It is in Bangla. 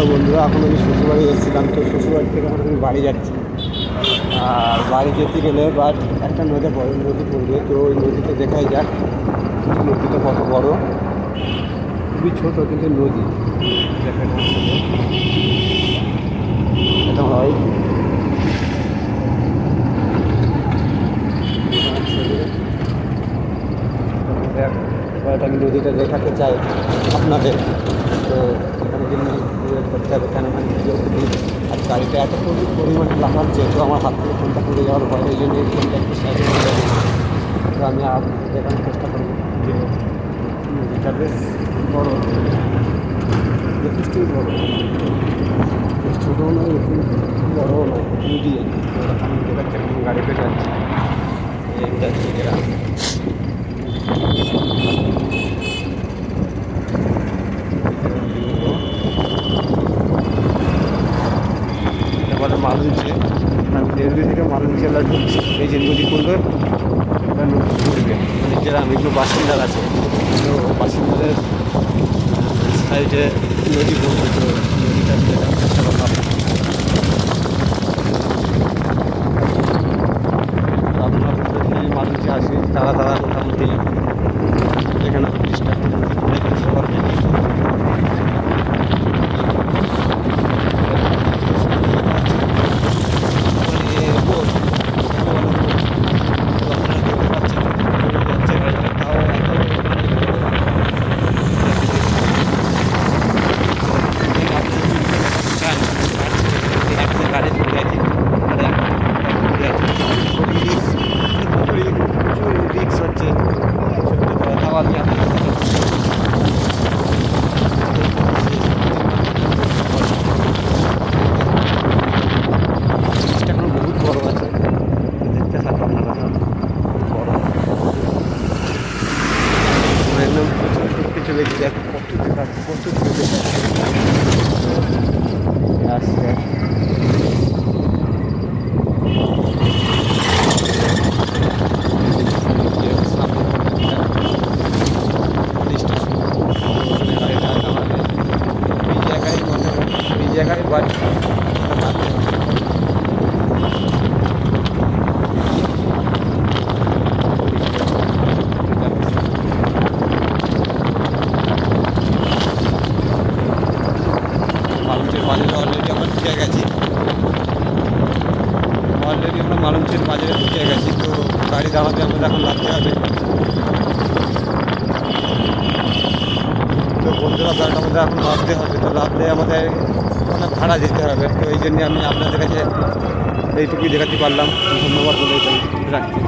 হ্যালো বন্ধুরা, এখন আমি শ্বশুরবাড়ি এসেছিলাম। তো শ্বশুরবাড়ি থেকে এখন আমি বাড়ি যাচ্ছি। আর বাড়ি যেতে গেলে বাট একটা নদী পড়বে। তো ওই নদীতে দেখাই যাক নদীটা কত বড়। খুবই ছোট কিন্তু নদী দেখা যাচ্ছে। এটা হয় আমি নদীটা দেখাতে চাই আপনাদের। তো এখানে জন্য করতে হবে, কেন আর গাড়িটা এত পরিমাণে লাফাচ্ছে, তো আমার হাত থেকে ফোনটা পড়ে যাওয়ার ভয়, এই জন্য এই ফোনটা একটু সাইডে হয়ে যাবে। তো আমি আর দেখানোর চেষ্টা করবো যে নদীটা বেশ বড়, যথেষ্টই বড়, বেশ ছোটোও নয়, বেশি বড়ও নয়, মিডিয়াম। আমি দেখাচ্ছি এখন গাড়িতে যাচ্ছি, এই যাচ্ছি গ্রাম। মালঞ্চে আমি দেড় থেকে মালঞ্চে ঢুকছি। এই যে নদী পড়বে, নদী পড়বে, মানে গ্রাম, এগুলো বাসিন্দার আছে। তো বাসিন্দাদের সাইডে নদী পড়বে। তো নদীটা দেখার চেষ্টা করলাম। আপনার যদি মালঞ্চে আসে তারা মোটামুটি এখানে চেষ্টা করবে। চলে গেছে আসছে। এই জায়গায় বাট অলরেডি আমরা ঢুকে গেছি। মালঞ্চের বাজারে ঢুকে গেছি। তো গাড়ি দাঁড়াতে আমাদের এখন নামতে হবে। তো বন্ধুরা, গাড়িটা আমাদের এখন নামতে হবে। তো নামতে আমাদের অনেক ভাড়া দিতে হবে। তো এই জন্যে আমি আপনাদের কাছে এইটুকুই দেখাতে পারলাম। ধন্যবাদ বলে রাখছি।